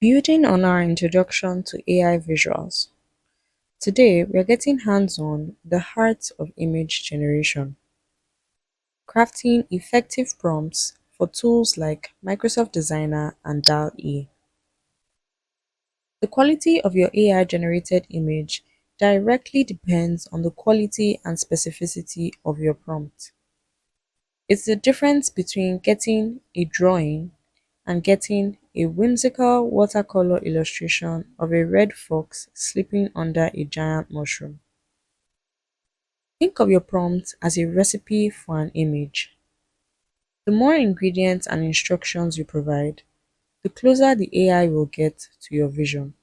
Building on our introduction to AI visuals, today we are getting hands-on with the heart of image generation, crafting effective prompts for tools like Microsoft Designer and DALL-E. The quality of your AI-generated image directly depends on the quality and specificity of your prompt. It's the difference between getting a drawing and getting a whimsical watercolor illustration of a red fox sleeping under a giant mushroom. Think of your prompt as a recipe for an image. The more ingredients and instructions you provide, the closer the AI will get to your vision.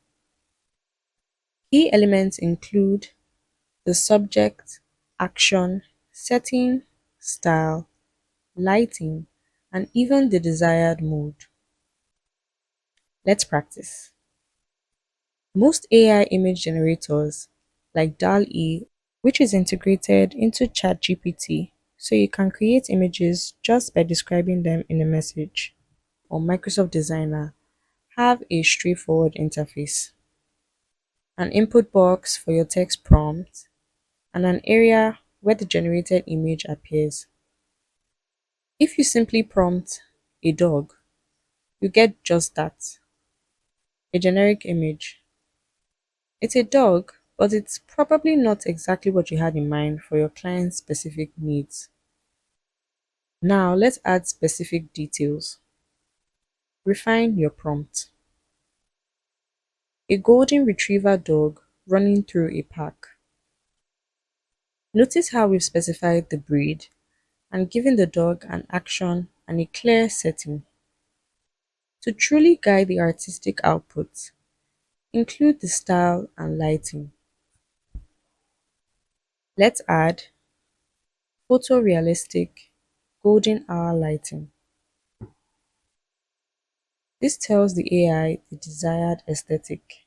Key elements include the subject, action, setting, style, lighting, and even the desired mood. Let's practice. Most AI image generators, like DALL-E, which is integrated into ChatGPT, so you can create images just by describing them in a message, or Microsoft Designer, have a straightforward interface. An input box for your text prompt, and an area where the generated image appears. If you simply prompt a dog, you get just that, a generic image. It's a dog, but it's probably not exactly what you had in mind for your client's specific needs. Now let's add specific details. Refine your prompt. A golden retriever dog running through a park. Notice how we've specified the breed and given the dog an action and a clear setting. To truly guide the artistic output, include the style and lighting. Let's add photorealistic golden hour lighting. This tells the AI the desired aesthetic.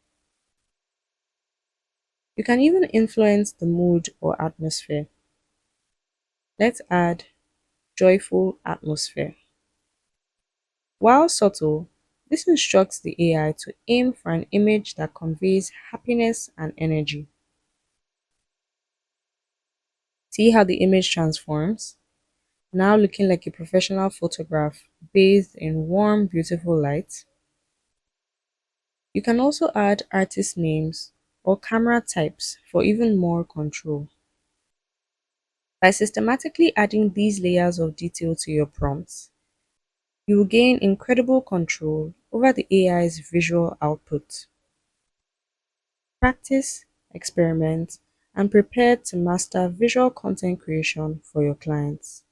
You can even influence the mood or atmosphere. Let's add joyful atmosphere. While subtle, this instructs the AI to aim for an image that conveys happiness and energy. See how the image transforms? Now looking like a professional photograph bathed in warm, beautiful light. You can also add artist names or camera types for even more control. By systematically adding these layers of detail to your prompts, you will gain incredible control over the AI's visual output. Practice, experiment, and prepare to master visual content creation for your clients.